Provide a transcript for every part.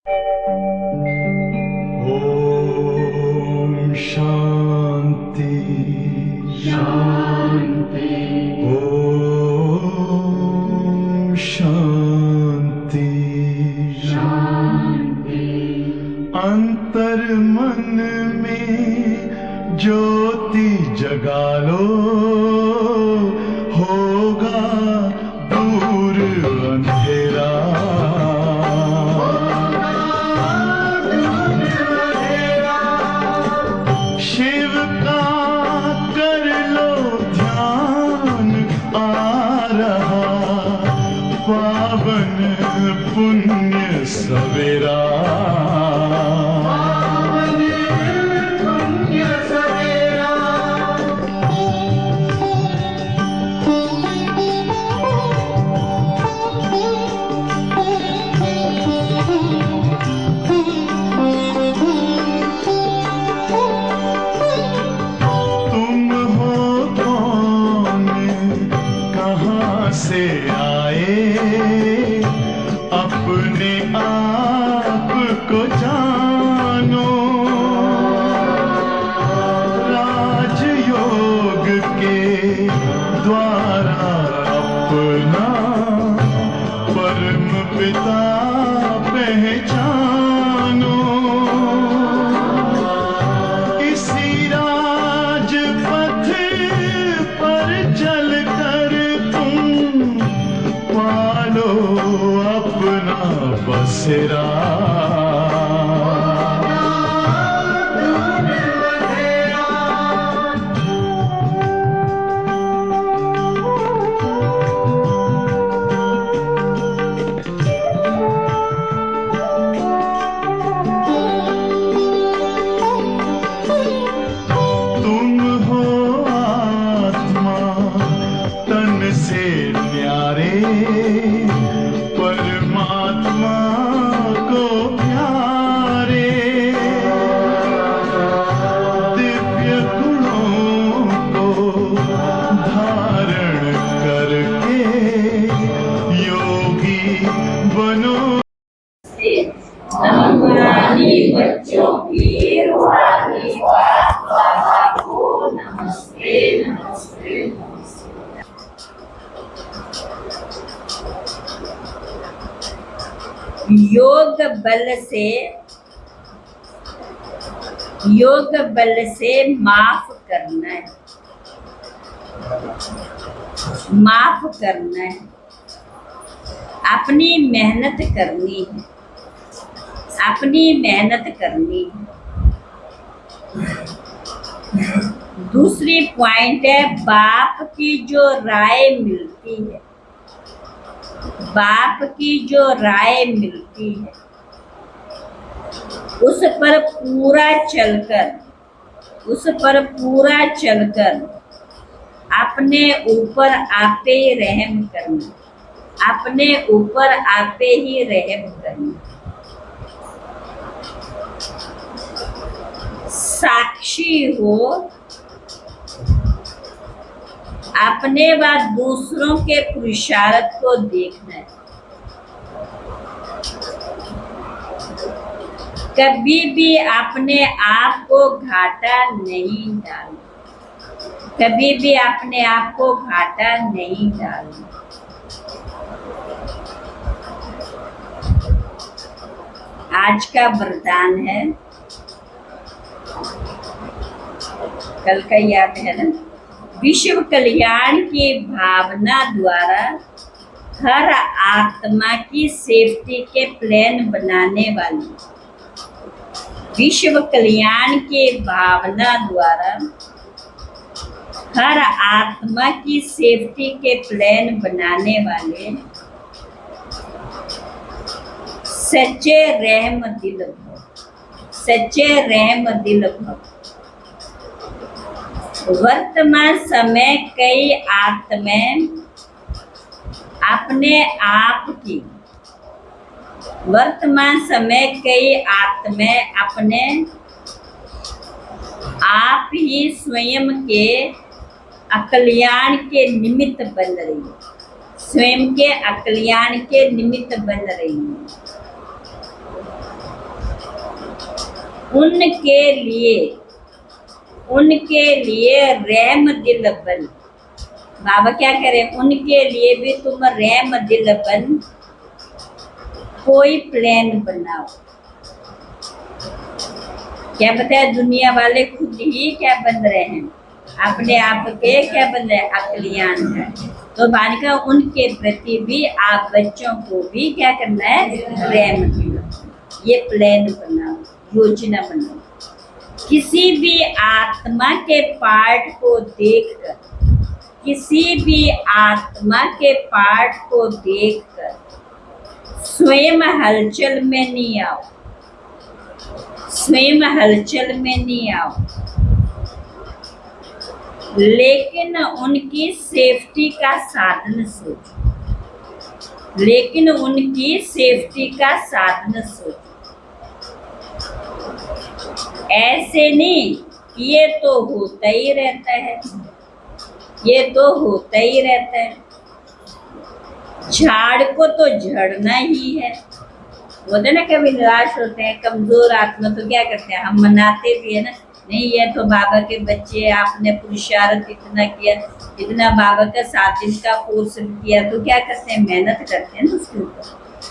ओम शांति शांति। ओम शांति शांति। अंतर मन में ज्योति जगा लो, होगा दूर अंधेरा। शिव का कर लो ध्यान, आ रहा पावन पुण्य सवेरा। से आए अपने आप को जानो, राजयोग के द्वारा अपना परम पिता पहचानो। इसी राजपथ पर चलकर पालो अपना बसेरा। तुम हो आत्मा तन से न्यारे, परमात्मा को प्यारे। दिव्य गुणों को धारण करके योगी बनो। बच्चों की रूहानी बात को नमस्ते नमस्ते। योग बल से माफ करना है, माफ करना है। अपनी मेहनत करनी है, अपनी मेहनत करनी है। दूसरी पॉइंट है, बाप की जो राय मिलती है, बाप की जो राय मिलती है उस पर पूरा चलकर अपने ऊपर आपे ही रहम करना, अपने ऊपर आपे ही रहम करना। साक्षी हो, अपने व दूसरों के पुरुषार्थ को देखना है। कभी भी अपने आप को घाटा नहीं डालना, कभी भी अपने आप को घाटा नहीं डालना। आज का वरदान है, कल का याद है ना, विश्व कल्याण की भावना द्वारा हर आत्मा की सेफ्टी के प्लान बनाने वाली, विश्व कल्याण की भावना द्वारा हर आत्मा की सेफ्टी के प्लान बनाने वाले सच्चे रहम दिल भव, सच्चे रहम दिल भव। वर्तमान समय कई आत्माएं अपने आप की, वर्तमान समय कई आत्माएं अपने आप ही स्वयं के अकल्याण के निमित्त बन रही है, स्वयं के अकल्याण के निमित्त बन रही है। उनके लिए रहम दिल बन। बाबा क्या कह रहे हैं, उनके लिए भी तुम रहम दिल बन, कोई प्लान बनाओ। क्या बताया, दुनिया वाले खुद ही क्या बन रहे हैं, अपने आप के क्या बन रहे हैं, अकलियान है। तो बालिका उनके प्रति भी आप बच्चों को भी क्या करना है, रहम दिलो, ये प्लान बनाओ, योजना बनाओ। किसी भी आत्मा के पार्ट को देखकर, किसी भी आत्मा के पार्ट को देखकर स्वयं हलचल में नहीं आओ, स्वयं हलचल में नहीं आओ, लेकिन उनकी सेफ्टी का साधन सोचो, लेकिन उनकी सेफ्टी का साधन सोचो। ऐसे नहीं, ये तो होता ही रहता है, ये तो होता ही रहता है, झाड़ को तो झड़ना ही है। होते ना, कभी निराश होते हैं, कमजोर आत्मा, तो क्या करते हैं, हम मनाते भी है ना, नहीं ये तो बाबा के बच्चे, आपने पुरुषार्थ इतना किया, इतना बाबा का 7 दिन का कोर्स किया, तो क्या करते हैं, मेहनत करते हैं ना उसके ऊपर,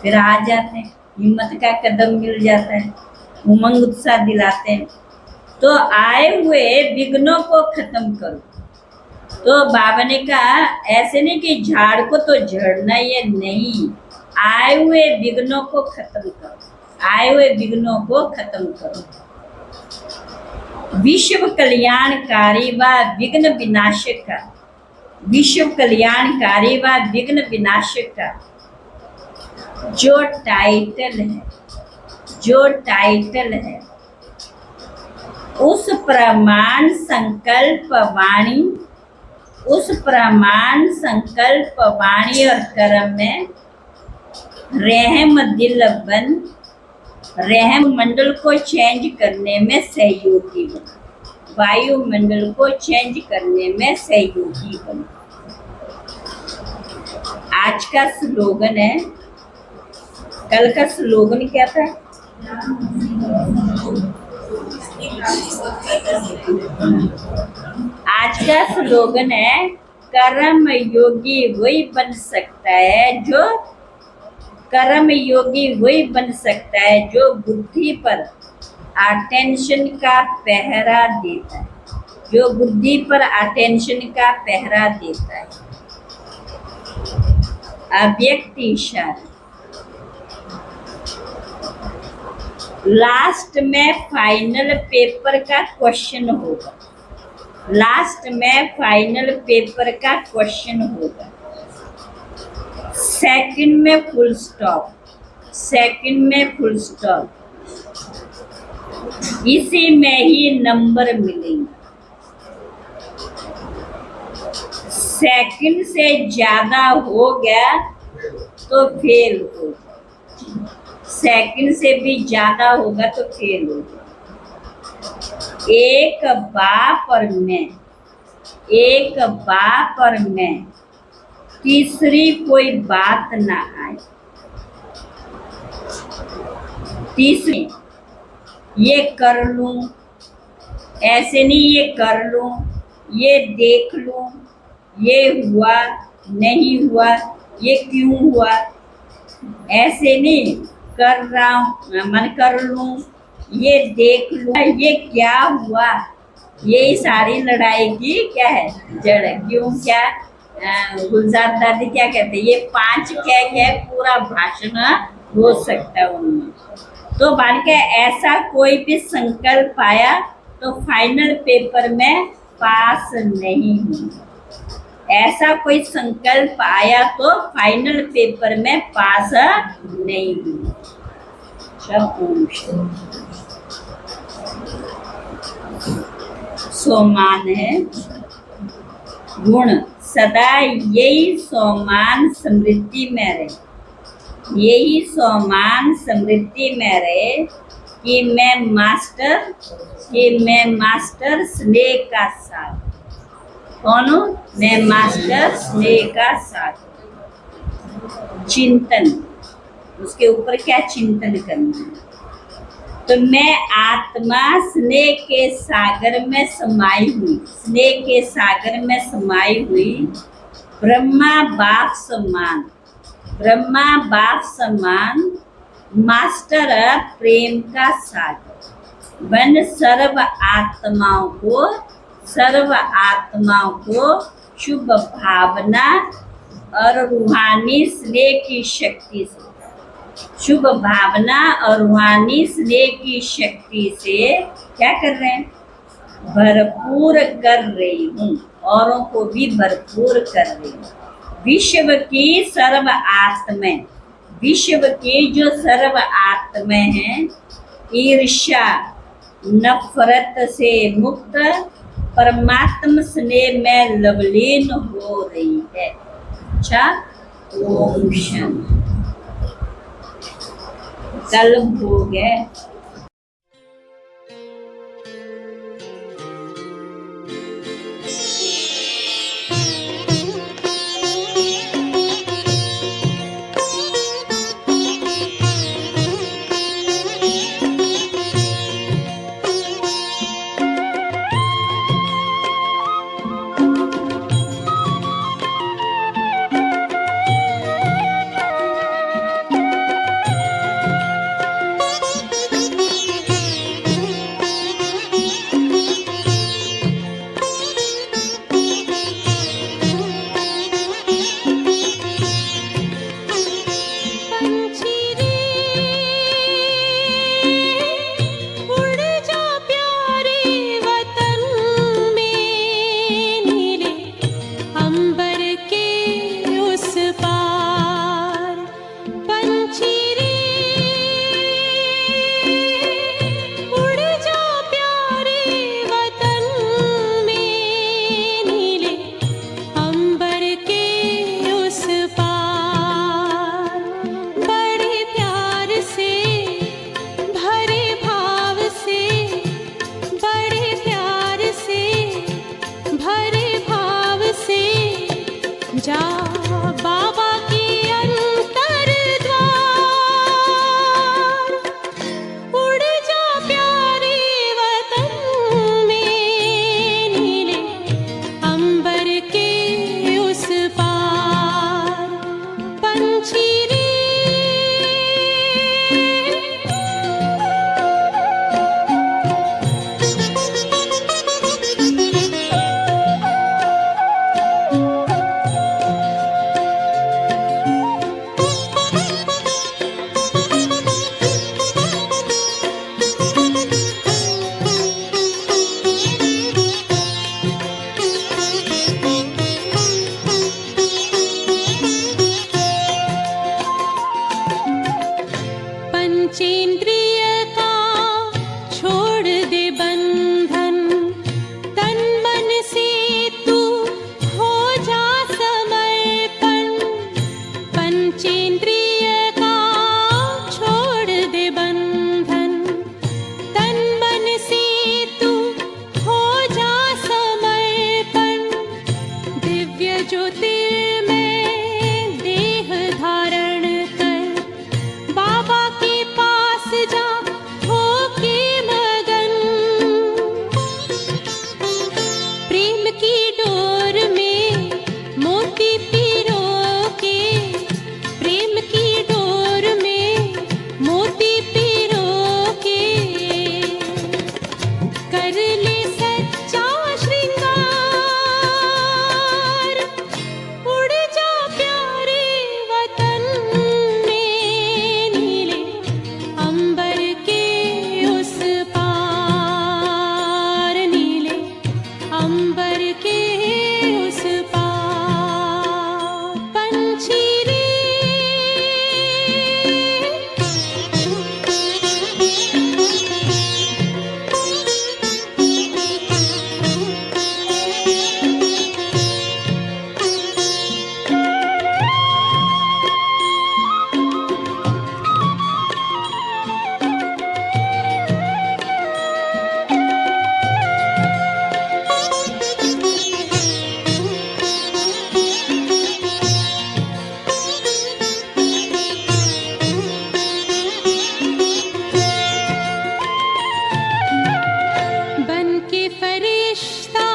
फिर आ जाते हैं, हिम्मत का कदम मिल जाता है, उमंग उत्साह दिलाते हैं। तो आए हुए विघ्नों को खत्म करो। तो बाबा ने कहा ऐसे नहीं कि झाड़ को तो झड़ना, ये नहीं, आए हुए विघ्नों को खत्म करो, आए हुए विघ्नों को खत्म करो। विश्व कल्याणकारी व विघ्न विनाशक का, विश्व कल्याणकारी व विघ्न विनाशक का जो टाइटल है, जो टाइटल है, उस प्रमाण संकल्प वाणी, उस प्रमाण संकल्प वाणी और कर्म में रहम दिल बन, रहम मंडल को चेंज करने में सहयोगी बन, वायुमंडल को चेंज करने में सहयोगी बन। आज का स्लोगन है, कल का स्लोगन क्या था, आज का स्लोगन है, कर्म योगी वही बन सकता है जो, कर्म योगी वही बन सकता है जो बुद्धि पर अटेंशन का पहरा देता है, जो बुद्धि पर अटेंशन का पहरा देता है। अव्यक्त इशारा। लास्ट में फाइनल पेपर का क्वेश्चन होगा, लास्ट में फाइनल पेपर का क्वेश्चन होगा, सेकंड में फुल स्टॉप, सेकंड में फुल स्टॉप, इसी में ही नंबर मिलेंगे। सेकंड से ज्यादा हो गया तो फेल हो, सेकंड से भी ज्यादा होगा तो फेल होगा। एक बाप और मैं, एक बाप और मैं, तीसरी कोई बात ना आए। तीसरी ये कर लूं, ऐसे नहीं, ये कर लूं, ये देख लूं, ये हुआ नहीं हुआ, ये क्यों हुआ, ऐसे नहीं, कर रहा हूं, मन कर लूं, ये देख लूं, ये क्या हुआ, यही सारी लड़ाई की क्या है जड़ है। क्यों, क्या गुलजार दादी क्या कहते हैं, ये 5 क्या है, पूरा भाषण हो सकता है उनमें। तो बालिका ऐसा कोई भी संकल्प आया तो फाइनल पेपर में पास नहीं हुआ, ऐसा कोई संकल्प आया तो फाइनल पेपर में पास नहीं हुआ। सोमान है गुण, सदा यही सोमान समृद्धि में रहे, यही सोमान समृद्धि में रहे कि मैं मास्टर, कि मैं मास्टर स्नेह का साथ। कौन हूँ मैं, मास्टर स्नेह का साथ। चिंतन, उसके ऊपर क्या चिंतन करना है, तो मैं आत्मा स्नेह के सागर में समाई हुई, स्नेह के सागर में समाई हुई, ब्रह्मा बाप समान, ब्रह्मा बाप समान, मास्टर प्रेम का सागर बन सर्व आत्माओं को शुभ भावना और रूहानी स्नेह की शक्ति से, शुभ भावना और रूहानी स्नेह की शक्ति से क्या कर रहे हैं? भरपूर कर रही हूँ, औरों को भी भरपूर कर रही हूँ। विश्व की सर्व आत्माएं, विश्व की जो सर्व आत्माएं हैं, ईर्ष्या नफरत से मुक्त परमात्म स्नेह में लवलीन हो रही है। अच्छा, ओम शांति। कल भोग है। फरिश्ता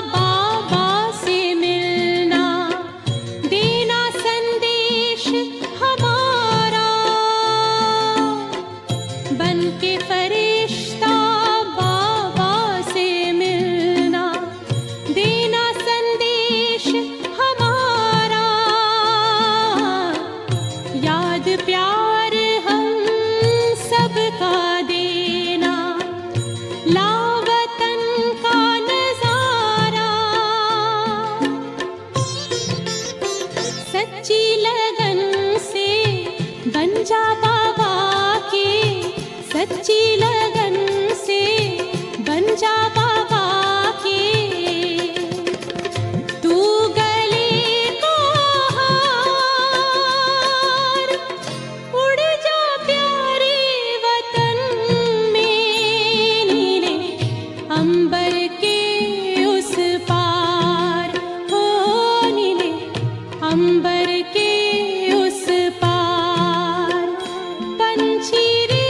बाबा से मिलना, देना संदेश हमारा। बन के फरिश्ता बाबा से मिलना, देना संदेश हमारा। याद प्यार हम सबका देना, लावतन का नजारा। सच्ची लगन से बन जा बाबा के, सच्ची लगन से बन जा बाबा के। तू गले को हार, उड़ जा प्यारे वतन में, नीले अंबर के उस पार हो, नीले अंबर के उस पार। पंछी रे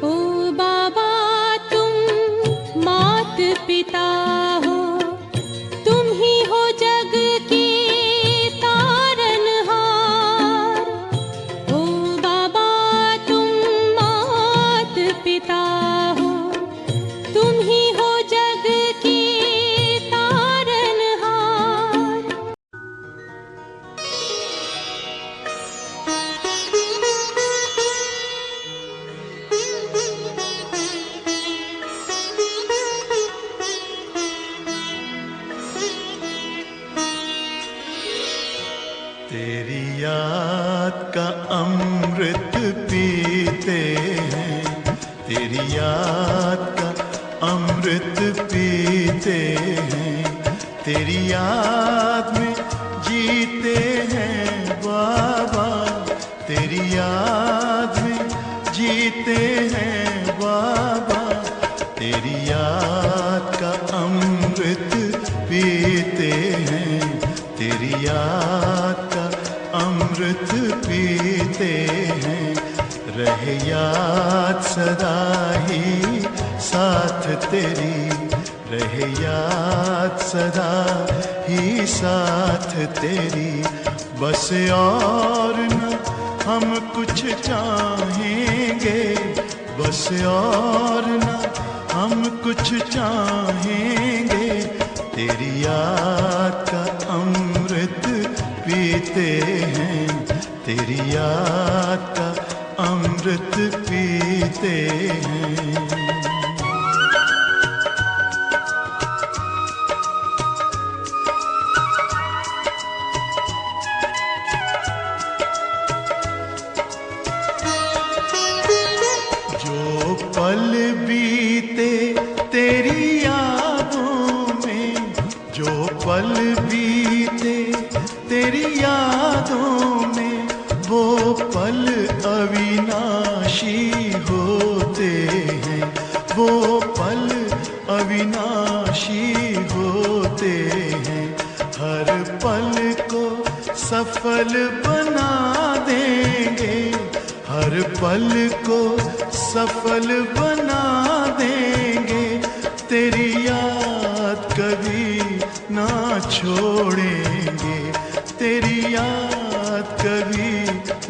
ओ बाबा तुम मात पिता हो, तुम ही हो जग के तारनहार। ओ बाबा तुम मात पिता हो, तुम ही हो जग के तारनहार। तेरी याद का अमृत पीते हैं, तेरी याद का अमृत पीते हैं। तेरी याद में जीते हैं बाबा, तेरी याद में जीते हैं बाबा। तेरी याद का अमृत पीते हैं, तेरी याद का अमृत पीते हैं। रहे याद सदा ही साथ तेरी, रहे याद सदा ही साथ तेरी। बस और न हम कुछ चाहेंगे, बस और न हम कुछ चाहेंगे। तेरी याद का अमृत पीते हैं, तेरी याद का अमृत पीते हैं। जो पल बीते तेरी यादों में, जो पल बीते तेरी यादों में, वो पल अविनाशी होते हैं, वो पल अविनाशी होते हैं। हर पल को सफल बना देंगे, हर पल को सफल बना देंगे। तेरी याद कभी ना छोड़ेंगे, तेरी याद कभी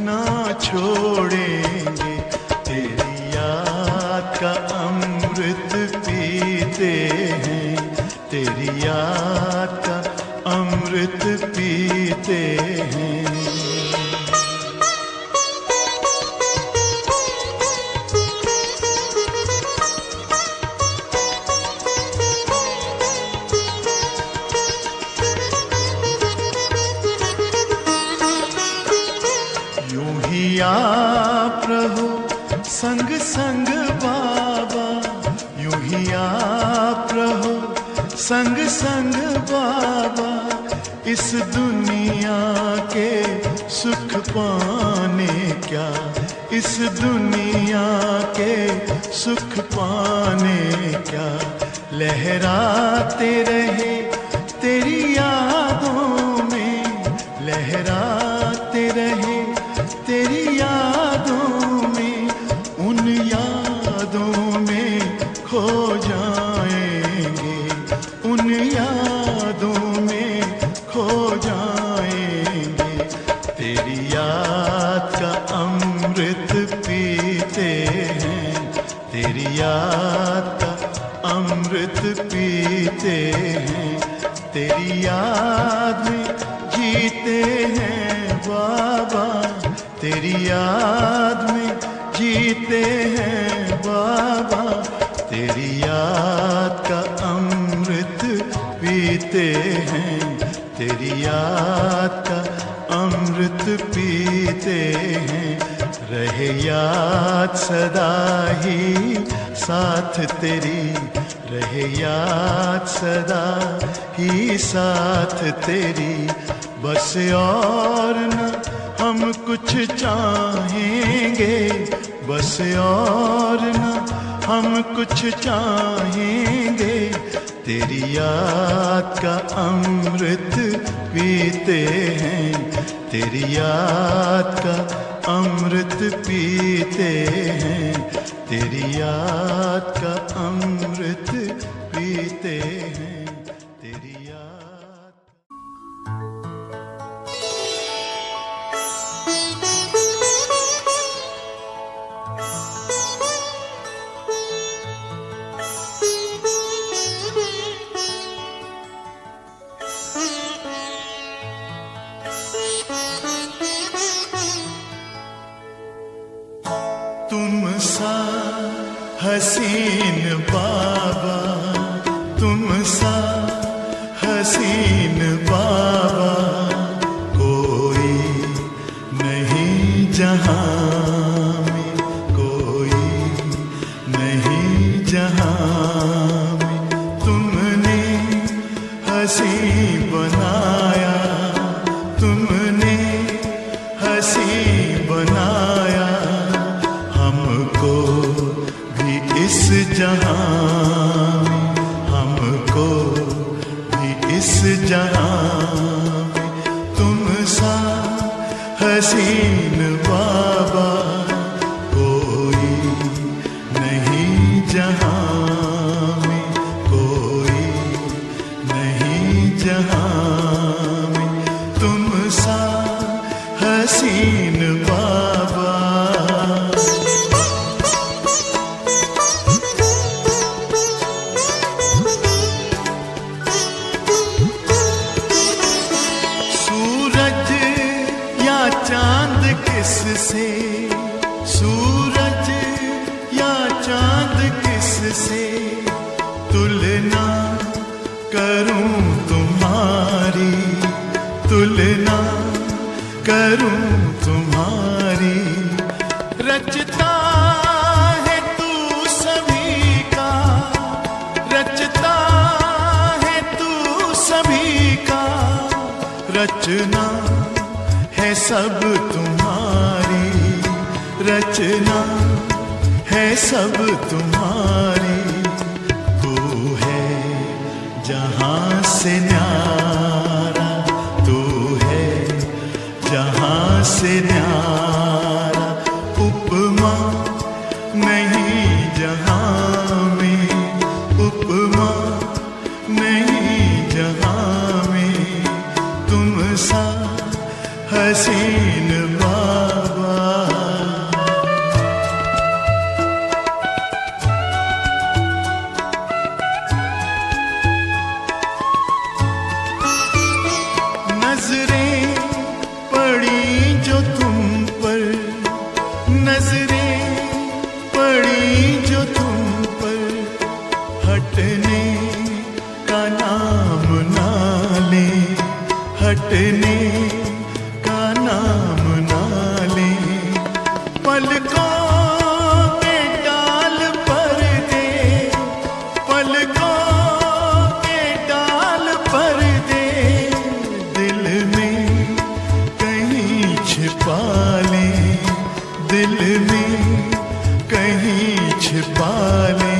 ना छोड़ेंगे। तेरी याद का अमृत पीते हैं, तेरी याद का अमृत पीते हैं। यूं ही आप रहो संग संग बाबा, यूं ही आप रहो संग संग बाबा इस दुनिया के सुख पाने क्या, इस दुनिया के सुख पाने क्या, लहराते रहे तेरी यादों में, लहराते रहे तेरी यादों में, उन यादों में खो जाएंगे, उन यादों में खो जाएंगे। तेरी याद का अमृत पीते हैं, तेरी याद का अमृत पीते हैं, तेरी याद में जीते हैं बाबा, तेरी याद में जीते हैं बाबा, तेरी याद का अमृत पीते हैं, तेरी याद का अमृत पीते हैं। रहे याद सदा ही साथ तेरी, रहे याद सदा ही साथ तेरी, बस और न हम कुछ चाहेंगे, बस और न हम कुछ चाहेंगे, तेरी याद का अमृत पीते हैं, तेरी याद का अमृत पीते हैं, तेरी याद का अमृत पीते हैं, तेरी याद। तुम सा हसीन बाबा, तुम सा हसीन बाबा, कोई नहीं जहां में, कोई नहीं जहां में, तुमने हसी बनाया, तुमने हसी बनाया, हमको भी इस जहां में, हमको भी इस जहां में, तुम सा हसीन बाबा, कोई नहीं जहां में, कोई नहीं जहां में, तुम सा हसीन बाबा। चांद किससे, सूरज या चांद किससे तुलना करूं तुम्हारी, तुलना करूं तुम्हारी, रचता है तू सभी का, रचता है तू सभी का, रचना है सब तुम्हारी, रचना है सब तुम्हारी, तू है जहां से न्यारा, तू है जहां से न्यारा, उपमा नहीं जहां में, उपमा नहीं जहां में, तुम सा हसीन बाबा। नजरें पड़ी जो तुम पर, नजरें पड़ी जो तुम पर, हटने का नाम ना ले, हटने नाम ना ले, पलकों के डाल पर दे, पलकों के छिपा ले, दिल में कहीं छिपा ले।